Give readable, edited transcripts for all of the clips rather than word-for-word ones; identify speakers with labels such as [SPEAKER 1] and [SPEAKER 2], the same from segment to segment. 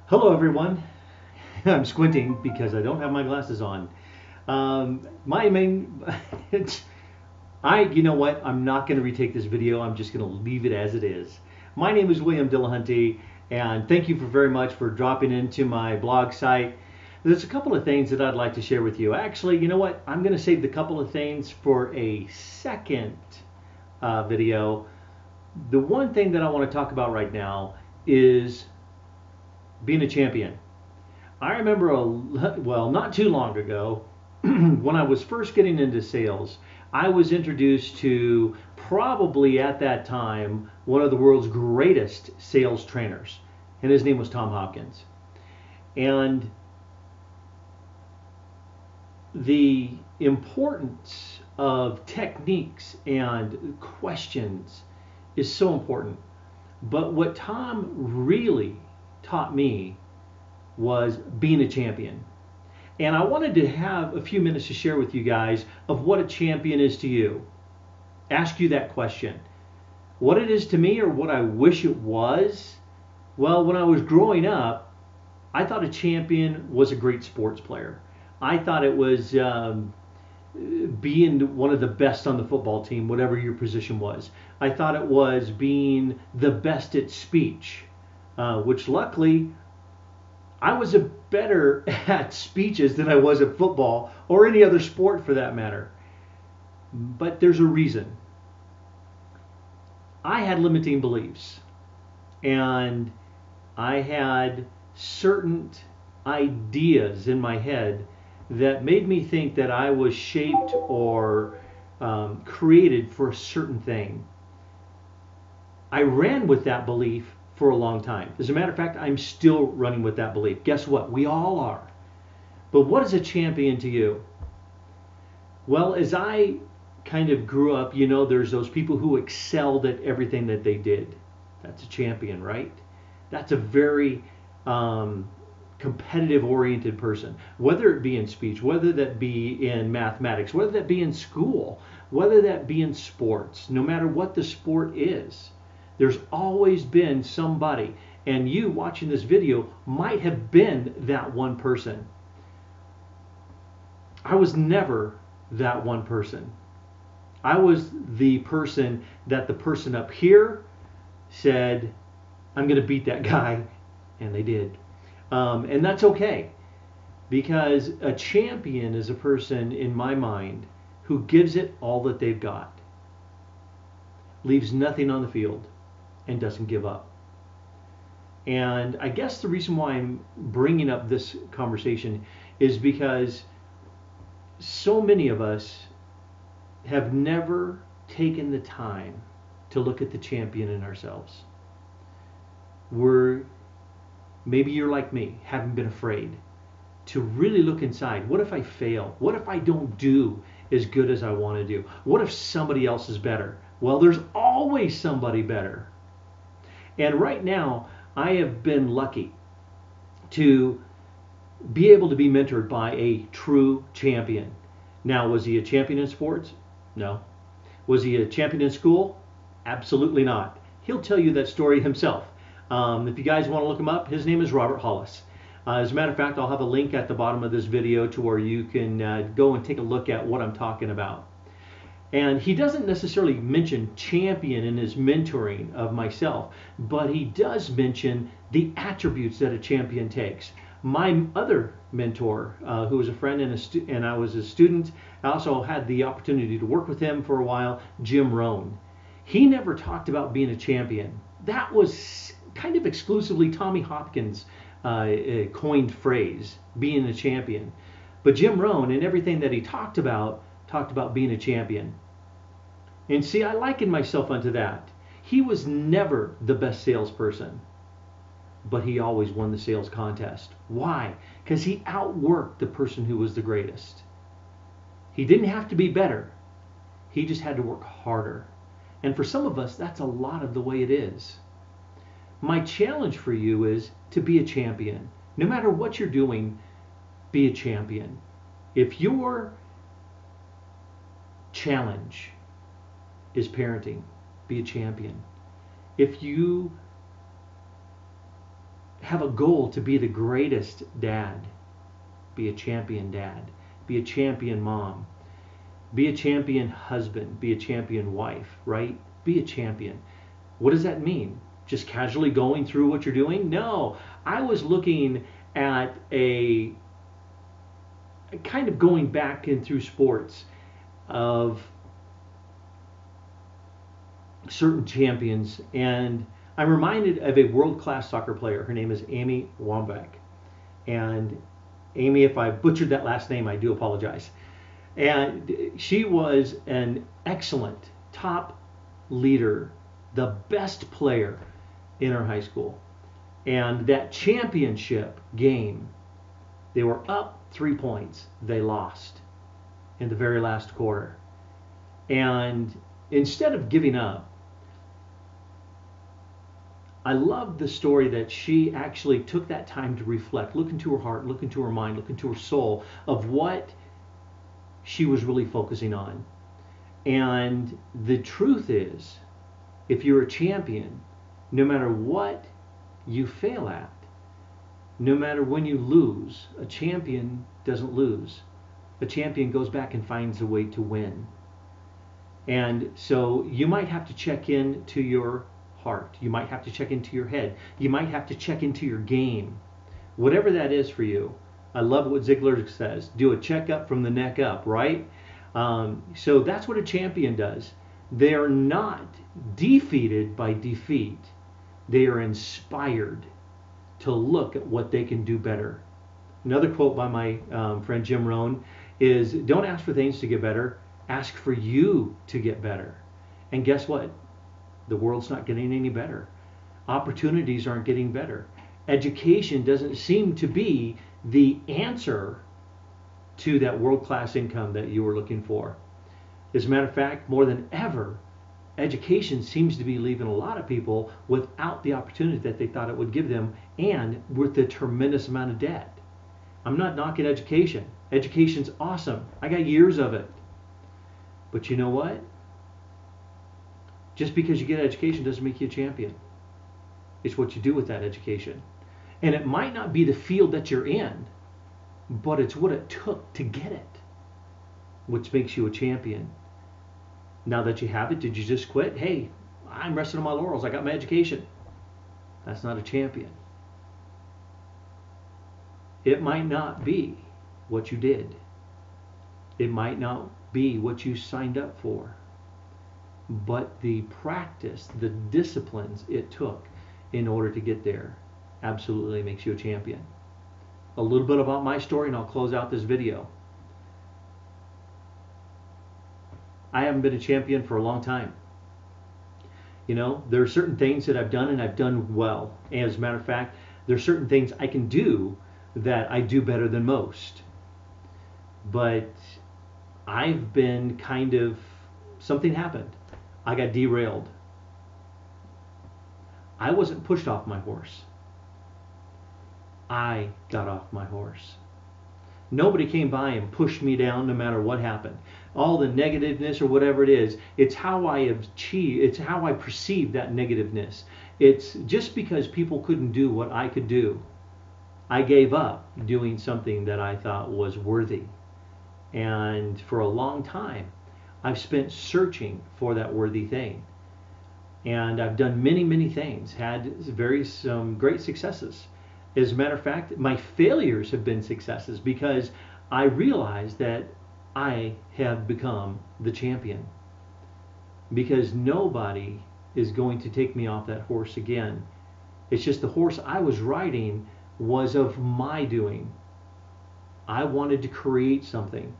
[SPEAKER 1] Hello, everyone. I'm squinting because I don't have my glasses on. My main, you know what? I'm not going to retake this video. I'm just going to leave it as it is. My name is William Dillahunty, and thank you very much for dropping into my blog site. There's a couple of things that I'd like to share with you. Actually, you know what? I'm going to save the couple of things for a second video. The one thing that I want to talk about right now is being a champion. I remember well, not too long ago, when I was first getting into sales, I was introduced to probably at that time one of the world's greatest sales trainers, and his name was Tom Hopkins. And the importance of techniques and questions is so important. But what Tom really taught me was being a champion. And I wanted to have a few minutes to share with you guys of what a champion is to you. Ask you that question. What it is to me or what I wish it was? Well, when I was growing up, I thought a champion was a great sports player. I thought it was being one of the best on the football team, whatever your position was. I thought it was being the best at speech, which luckily I was a better at speeches than I was at football or any other sport for that matter. But there's a reason. I had limiting beliefs and I had certain ideas in my head that made me think that I was shaped or created for a certain thing. I ran with that belief for a long time. As a matter of fact, I'm still running with that belief. Guess what? We all are. But what is a champion to you? Well, as I kind of grew up, you know, there's those people who excelled at everything that they did. That's a champion, right? That's a very competitive oriented person, whether it be in speech, whether that be in mathematics, whether that be in school, whether that be in sports, no matter what the sport is. There's always been somebody, and you watching this video might have been that one person. I was never that one person. I was the person that the person up here said, I'm going to beat that guy, and they did. And that's okay, because a champion is a person, in my mind, who gives it all that they've got, leaves nothing on the field, and doesn't give up. And I guess the reason why I'm bringing up this conversation is because so many of us have never taken the time to look at the champion in ourselves. Maybe you're like me, haven't been afraid to really look inside. What if I fail? What if I don't do as good as I want to do? What if somebody else is better? Well, there's always somebody better. And right now, I have been lucky to be able to be mentored by a true champion. Now, was he a champion in sports? No. Was he a champion in school? Absolutely not. He'll tell you that story himself. If you guys want to look him up, his name is Robert Hollis. As a matter of fact, I'll have a link at the bottom of this video to where you can go and take a look at what I'm talking about. And he doesn't necessarily mention champion in his mentoring of myself, but he does mention the attributes that a champion takes. My other mentor, who was a friend and I was a student, I also had the opportunity to work with him for a while, Jim Rohn. He never talked about being a champion. That was kind of exclusively Tommy Hopkins' coined phrase, being a champion. But Jim Rohn, in everything that he talked about being a champion. And see, I liken myself unto that. He was never the best salesperson, but he always won the sales contest. Why? Because he outworked the person who was the greatest. He didn't have to be better. He just had to work harder. And for some of us, that's a lot of the way it is. My challenge for you is to be a champion. No matter what you're doing, be a champion. If your challenge is parenting, be a champion. If you have a goal to be the greatest dad. Be a champion dad. Be a champion mom. Be a champion husband. Be a champion wife, right? Be a champion. What does that mean? Just casually going through what you're doing? No. I was looking at a kind of going back in through sports of certain champions, and I'm reminded of a world-class soccer player. Her name is Amy Wambach. And Amy, if I butchered that last name, I do apologize. And she was an excellent top leader, the best player in her high school. And that championship game, they were up 3 points. They lost in the very last quarter. And instead of giving up, I love the story that she actually took that time to reflect, look into her heart, look into her mind, look into her soul of what she was really focusing on. And the truth is, if you're a champion, no matter what you fail at, no matter when you lose, a champion doesn't lose. A champion goes back and finds a way to win. And so you might have to check in to your heart. You might have to check into your head. You might have to check into your game. Whatever that is for you. I love what Ziegler says. Do a checkup from the neck up, right? So that's what a champion does. They are not defeated by defeat. They are inspired to look at what they can do better. Another quote by my friend Jim Rohn is, don't ask for things to get better. Ask for you to get better. And guess what? The world's not getting any better. Opportunities aren't getting better. Education doesn't seem to be the answer to that world-class income that you were looking for. As a matter of fact, more than ever, education seems to be leaving a lot of people without the opportunity that they thought it would give them, and with a tremendous amount of debt. I'm not knocking education. Education's awesome. I got years of it. But you know what? Just because you get education doesn't make you a champion. It's what you do with that education. And it might not be the field that you're in, but it's what it took to get it, which makes you a champion. Now that you have it, did you just quit? Hey, I'm resting on my laurels. I got my education. That's not a champion. It might not be what you did. It might not be what you signed up for. But the practice, the disciplines it took in order to get there absolutely makes you a champion. A little bit about my story and I'll close out this video. I haven't been a champion for a long time. You know, there are certain things that I've done and I've done well. And as a matter of fact, there are certain things I can do that I do better than most. But I've been kind of, something happened. I got derailed. I wasn't pushed off my horse. I got off my horse. Nobody came by and pushed me down no matter what happened. All the negativeness or whatever it is, it's how I achieve, it's how I perceive that negativeness. It's just because people couldn't do what I could do, I gave up doing something that I thought was worthy. And for a long time, I've spent searching for that worthy thing. And I've done many, many things, had some great successes. As a matter of fact, my failures have been successes because I realized that I have become the champion. Because nobody is going to take me off that horse again. It's just the horse I was riding was of my doing. I wanted to create something.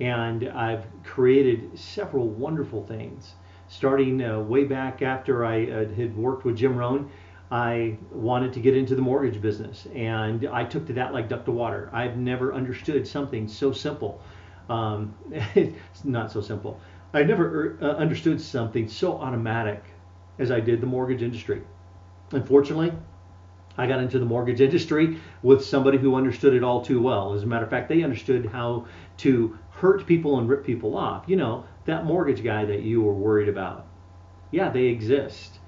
[SPEAKER 1] And I've created several wonderful things. Starting way back after I had worked with Jim Rohn, I wanted to get into the mortgage business. And I took to that like duck to water. I've never understood something so simple. It's not so simple. I never understood something so automatic as I did the mortgage industry. Unfortunately, I got into the mortgage industry with somebody who understood it all too well. As a matter of fact, they understood how to hurt people and rip people off. You know, that mortgage guy that you were worried about. Yeah, they exist.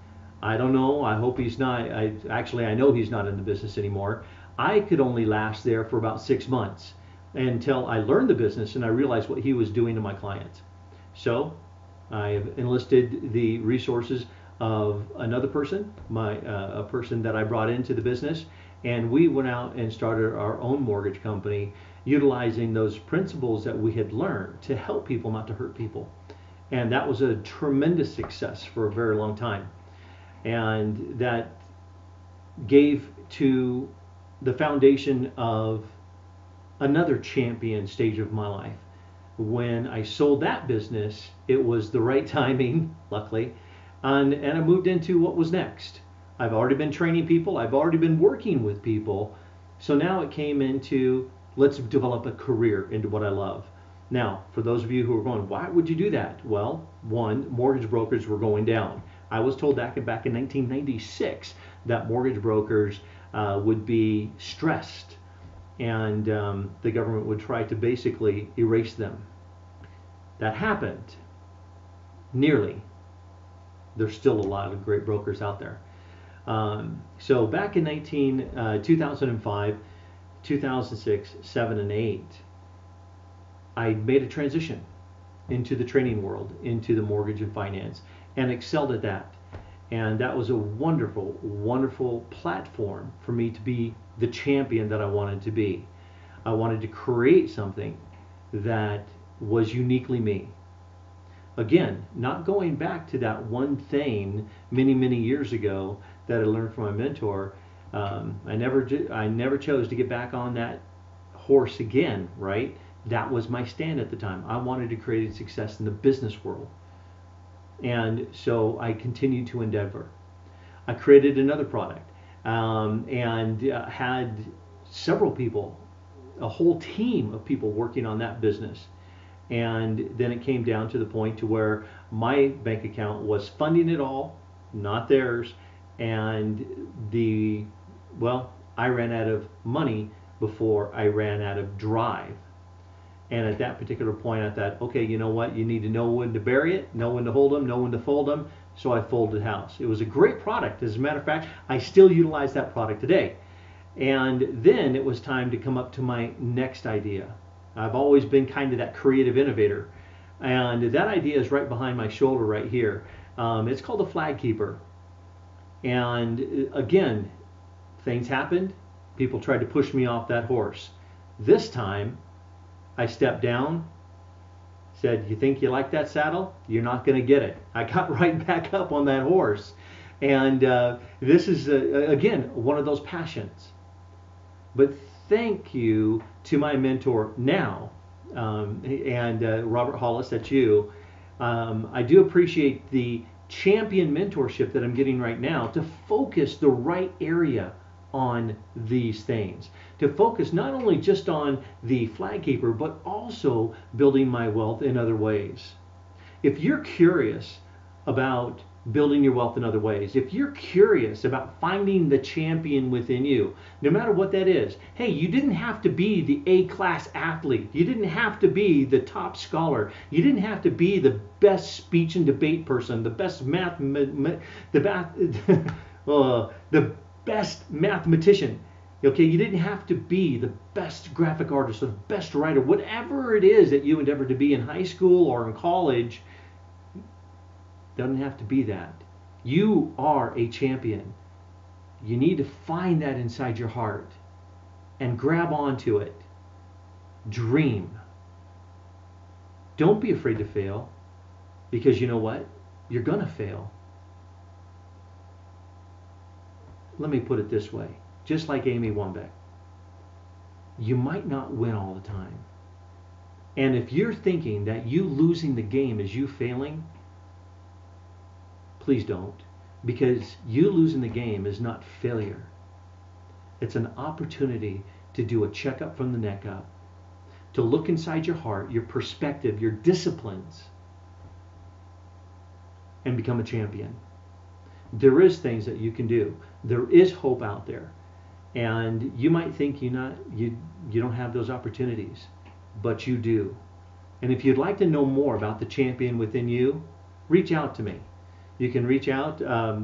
[SPEAKER 1] I don't know. I hope he's not. I know he's not in the business anymore. I could only last there for about 6 months until I learned the business and I realized what he was doing to my clients. So I enlisted the resources of another person, a person that I brought into the business, and we went out and started our own mortgage company, utilizing those principles that we had learned to help people, not to hurt people. And that was a tremendous success for a very long time. And that gave to the foundation of another champion stage of my life. When I sold that business, it was the right timing, luckily, and I moved into what was next. I've already been training people, I've already been working with people, so now it came into let's develop a career into what I love. Now, for those of you who are going, why would you do that? Well, one, mortgage brokers were going down. I was told back in 1996 that mortgage brokers would be stressed, and the government would try to basically erase them. That happened, nearly. There's still a lot of great brokers out there. So back in 2005, 2006, 7, and 8, I made a transition into the training world, into the mortgage and finance, and excelled at that. And that was a wonderful, wonderful platform for me to be the champion that I wanted to be. I wanted to create something that was uniquely me. Again, not going back to that one thing many, many years ago that I learned from my mentor. I never chose to get back on that horse again, right? That was my stand at the time. I wanted to create success in the business world. And so I continued to endeavor. I created another product and had several people, a whole team of people working on that business. And then it came down to the point to where my bank account was funding it all, not theirs. And I ran out of money before I ran out of drive. And at that particular point, I thought, okay, you know what? You need to know when to bury it, know when to hold them, know when to fold them. So I folded house. It was a great product. As a matter of fact, I still utilize that product today. And then it was time to come up to my next idea. I've always been kind of that creative innovator. And that idea is right behind my shoulder right here. It's called the Flag Keeper. And again, things happened. People tried to push me off that horse. This time, I stepped down, said, you think you like that saddle? You're not going to get it. I got right back up on that horse. And this is, again, one of those passions. But thank you to my mentor now, and Robert Hollis, that's you. I do appreciate the champion mentorship that I'm getting right now to focus the right area on these things, to focus not only just on the Flag Keeper, but also building my wealth in other ways. If you're curious about building your wealth in other ways, if you're curious about finding the champion within you, no matter what that is, hey, you didn't have to be the A-class athlete. You didn't have to be the top scholar. You didn't have to be the best speech and debate person, the best the best mathematician. Okay, you didn't have to be the best graphic artist or the best writer, whatever it is that you endeavored to be in high school or in college. Doesn't have to be that. You are a champion. You need to find that inside your heart and grab onto it. Dream. Don't be afraid to fail, because you know what? You're going to fail. Let me put it this way. Just like Amy Wambach, you might not win all the time. And if you're thinking that you losing the game is you failing, please don't, because you losing the game is not failure. It's an opportunity to do a checkup from the neck up, to look inside your heart, your perspective, your disciplines, and become a champion. There is things that you can do. There is hope out there. And you might think you don't have those opportunities, but you do. And if you'd like to know more about the champion within you, reach out to me. you can reach out.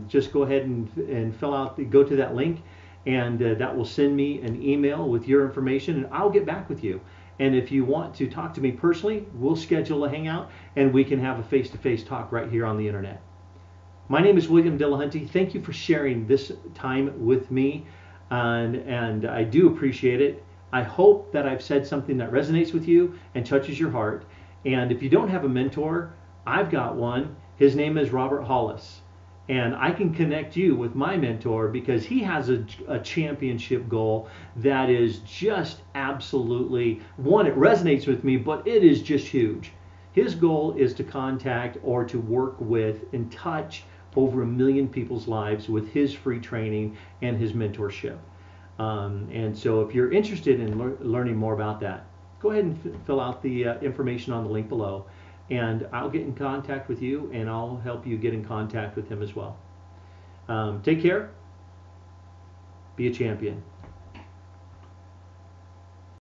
[SPEAKER 1] Just go ahead and go to that link, and that will send me an email with your information, and I'll get back with you. And if you want to talk to me personally, we'll schedule a hangout, and we can have a face-to-face talk right here on the internet. My name is William Dillahunty. Thank you for sharing this time with me, and I do appreciate it. I hope that I've said something that resonates with you and touches your heart. And if you don't have a mentor, I've got one. His name is Robert Hollis. And I can connect you with my mentor because he has a championship goal that is just absolutely, one, it resonates with me, but it is just huge. His goal is to contact or to work with and touch over 1 million people's lives with his free training and his mentorship. And so if you're interested in learning more about that, go ahead and fill out the information on the link below, and I'll get in contact with you, and I'll help you get in contact with him as well. Take care. Be a champion.